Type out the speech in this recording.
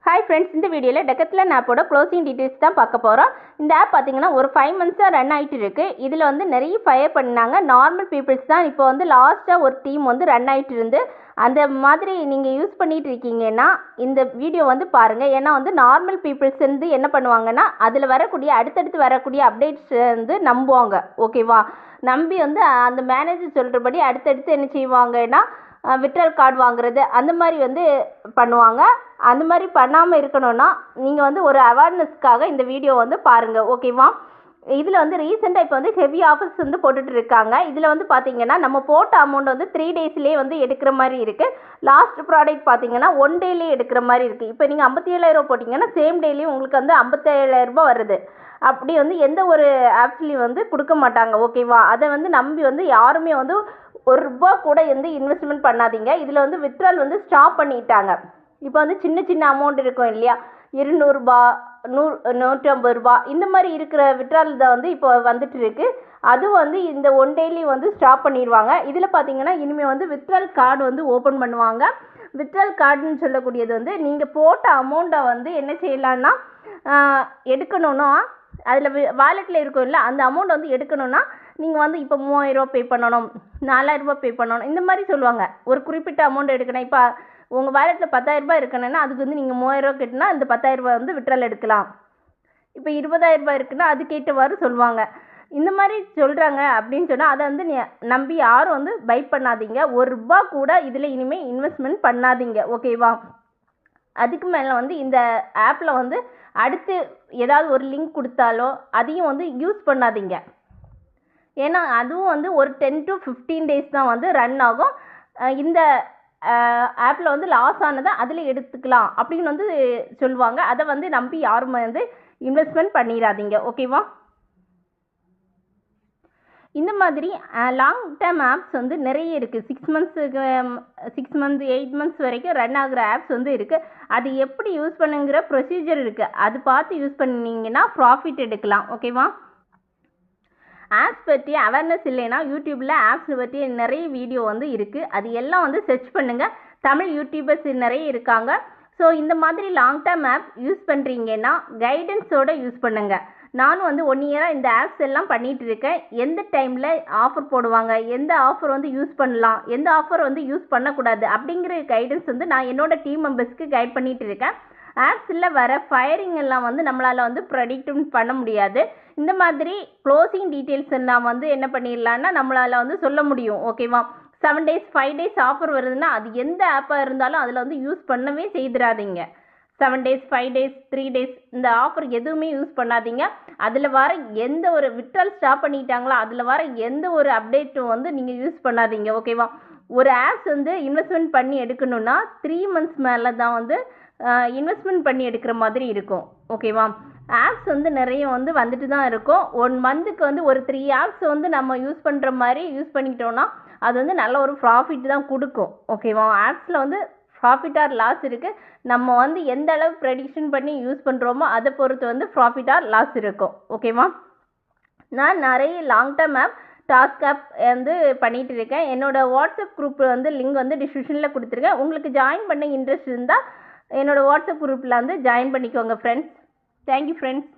Hi friends, இந்த வீடியோல Decathlon ஆப்போட க்ளோசிங் டீடைல்ஸ் தான் பார்க்க போறோம். இந்த ஆப் பாத்தீங்கன்னா ஒரு 5 months ரன் ஆயிட்டு இருக்கு. இதுல வந்து நிறைய ஃபயர் பண்ணாங்க. நார்மல் பீப்பிள்ஸ் தான் இப்போ வந்து லாஸ்டா ஒரு டீம் வந்து ரன் ஆயிட்டு இருந்து அந்த மாதிரி நீங்க யூஸ் பண்ணிட்டு இருக்கீங்கன்னா இந்த வீடியோ வந்து பாருங்க. ஏன்னா வந்து நார்மல் பீப்பிள்ஸ் வந்து என்ன பண்ணுவாங்கன்னா அதுல வரக்கூடிய அடுத்தடுத்து வரக்கூடிய அப்டேட்ஸ் வந்து நம்புவாங்க. ஓகேவா? நம்பி வந்து அந்த மேனேஜர் சொல்றபடி அடுத்தடுத்து என்ன செய்வாங்கன்னா விட்ரல் கார்டு வாங்குறது அந்த மாதிரி வந்து பண்ணுவாங்க. அந்த மாதிரி பண்ணாமல் இருக்கணும்னா நீங்கள் வந்து ஒரு அவேர்னஸ்க்காக இந்த வீடியோ வந்து பாருங்கள். ஓகேவா? இதில் வந்து ரீசெண்டாக இப்போ வந்து ஹெவி ஆஃபர்ஸ் வந்து போட்டுட்டு இருக்காங்க. இதில் வந்து பார்த்தீங்கன்னா நம்ம போட்ட அமௌண்ட் வந்து 3 daysலேயே வந்து எடுக்கிற மாதிரி இருக்குது. லாஸ்ட் ப்ராடக்ட் பார்த்தீங்கன்னா 1 dayலேயே எடுக்கிற மாதிரி இருக்குது. இப்போ நீங்கள் 57,000 போட்டிங்கன்னா சேம் டேலேயும் உங்களுக்கு வந்து 57,000 வருது. அப்படி வந்து எந்த ஒரு ஆப்ஸ்லேயும் வந்து கொடுக்க மாட்டாங்க. ஓகேவா? அதை வந்து நம்பி வந்து யாருமே வந்து ₹1 கூட வந்து இன்வெஸ்ட்மெண்ட் பண்ணாதீங்க. இதில் வந்து வித்ட்ரால் வந்து ஸ்டாப் பண்ணிட்டாங்க. இப்போ வந்து சின்ன சின்ன அமௌண்ட் இருக்கும் இல்லையா, ₹200 150 இந்த மாதிரி இருக்கிற விட்ரால் தான் வந்து இப்போ வந்துட்டு இருக்கு. அது வந்து இந்த 1 daily வந்து ஸ்டாப் பண்ணிடுவாங்க. இதில் பார்த்தீங்கன்னா இனிமேல் வந்து வித்ட்ரால் கார்டு வந்து ஓப்பன் பண்ணுவாங்க. வித்ட்ரால் கார்டுன்னு சொல்லக்கூடியது வந்து நீங்கள் போட்ட அமௌண்ட்டை வந்து என்ன செய்யலான்னா எடுக்கணும்னா அதில் வாலெட்டில் இருக்கும் இல்லை, அந்த அமௌண்ட் வந்து எடுக்கணும்னா நீங்கள் வந்து இப்போ ₹3000 பே பண்ணணும், ₹4000 பே பண்ணணும், இந்த மாதிரி சொல்லுவாங்க. ஒரு குறிப்பிட்ட அமௌண்ட் எடுக்கணும். இப்போ உங்கள் வாலெட்டில் ₹10,000 இருக்கணும்னா அதுக்கு வந்து நீங்கள் ₹3000 கட்டினா இந்த ₹10,000 வந்து விட்ரால் எடுக்கலாம். இப்போ ₹20,000 இருக்குன்னா அதுக்கேற்றவாறு சொல்லுவாங்க. இந்த மாதிரி சொல்கிறாங்க அப்படின்னு சொன்னால் அதை வந்து நம்பி யாரும் வந்து பை பண்ணாதீங்க. ₹1 கூட இதில் இனிமேல் இன்வெஸ்ட்மெண்ட் பண்ணாதீங்க. ஓகேவா? அதுக்கு மேலே வந்து இந்த ஆப்பில் வந்து அடுத்து ஏதாவது ஒரு லிங்க் கொடுத்தாலோ அதையும் வந்து யூஸ் பண்ணாதீங்க. ஏன்னா அதுவும் வந்து ஒரு 10 to 15 days தான் வந்து ரன் ஆகும். இந்த ஆப்பில் வந்து லாஸ் ஆனதை அதில் எடுத்துக்கலாம் அப்படின்னு வந்து சொல்லுவாங்க. அதை வந்து நம்பி யாரும் வந்து இன்வெஸ்ட்மெண்ட் பண்ணிடாதீங்க. ஓகேவா? இந்த மாதிரி லாங் டேர்ம் ஆப்ஸ் வந்து நிறைய இருக்குது. 6 months 8 months வரைக்கும் ரன் ஆகுற ஆப்ஸ் வந்து இருக்குது. அது எப்படி யூஸ் பண்ணுங்கிற ப்ரொசீஜர் இருக்குது. அது பார்த்து யூஸ் பண்ணிங்கன்னா ப்ராஃபிட் எடுக்கலாம். ஓகேவா? ஆப்ஸ் பற்றி அவேர்னஸ் இல்லைன்னா யூடியூப்பில் ஆப்ஸ் பற்றி நிறைய வீடியோ வந்து இருக்குது. அது எல்லாம் வந்து சர்ச் பண்ணுங்கள். தமிழ் யூடியூபர்ஸ் நிறைய இருக்காங்க. ஸோ இந்த மாதிரி லாங் டேர்ம் ஆப் யூஸ் பண்ணுறீங்கன்னா கைடன்ஸோடு யூஸ் பண்ணுங்கள். நானும் வந்து 1 year இந்த ஆப்ஸ் எல்லாம் பண்ணிகிட்டு இருக்கேன். எந்த டைமில் ஆஃபர் போடுவாங்க, எந்த ஆஃபர் வந்து யூஸ் பண்ணலாம், எந்த ஆஃபர் வந்து யூஸ் பண்ணக்கூடாது அப்படிங்கிற கைடன்ஸ் வந்து நான் என்னோட டீம் மெம்பர்ஸ்க்கு கைட் பண்ணிகிட்டு இருக்கேன். ஆப்ஸில் வர ஃபயரிங் எல்லாம் வந்து நம்மளால் வந்து ப்ரெடிக்டும் பண்ண முடியாது. இந்த மாதிரி க்ளோசிங் டீட்டெயில்ஸ் எல்லாம் வந்து என்ன பண்ணிடலான்னா நம்மளால் வந்து சொல்ல முடியும். ஓகேவா? 7 days 5 days ஆஃபர் வருதுன்னா அது எந்த ஆப்பாக இருந்தாலும் அதில் வந்து யூஸ் பண்ணவே செய்திடாதீங்க. 7 days 5 days 3 days இந்த ஆஃபர் எதுவுமே யூஸ் பண்ணாதீங்க. அதில் வர எந்த ஒரு விட்ரால் ஸ்டாப் பண்ணிட்டாங்களோ அதில் வர எந்த ஒரு அப்டேட்டும் வந்து நீங்கள் யூஸ் பண்ணாதீங்க. ஓகேவா? ஒரு ஆப்ஸ் வந்து இன்வெஸ்ட்மெண்ட் பண்ணி எடுக்கணும்னா 3 months மேலே தான் வந்து இன்வெஸ்ட்மெண்ட் பண்ணி எடுக்கிற மாதிரி இருக்கும். ஓகேவா? ஆப்ஸ் வந்து நிறைய வந்து வந்துட்டு தான் இருக்கும். 1 monthக்கு வந்து ஒரு 3 ஆப்ஸ் வந்து நம்ம யூஸ் பண்ணுற மாதிரி யூஸ் பண்ணிக்கிட்டோம்னா அது வந்து நல்ல ஒரு ப்ராஃபிட் தான் கொடுக்கும். ஓகேவா? ஆப்ஸில் வந்து ப்ராஃபிட் ஆர் லாஸ் இருக்குது. நம்ம வந்து எந்த அளவு ப்ரெடிக்ஷன் பண்ணி யூஸ் பண்ணுறோமோ அதை பொறுத்து வந்து ப்ராஃபிட் ஆர் லாஸ் இருக்கும். ஓகேவா? நான் நிறைய long term app task app வந்து பண்ணிகிட்டு இருக்கேன். என்னோடய வாட்ஸ்அப் குரூப் வந்து லிங்க் வந்து டிஸ்கிரிப்ஷனில் கொடுத்துருக்கேன். உங்களுக்கு ஜாயின் பண்ண இன்ட்ரெஸ்ட் இருந்தால் என்னோடய வாட்ஸ்அப் குரூப்பில் வந்து ஜாயின் பண்ணிக்கோங்க ஃப்ரெண்ட்ஸ். Thank you friends.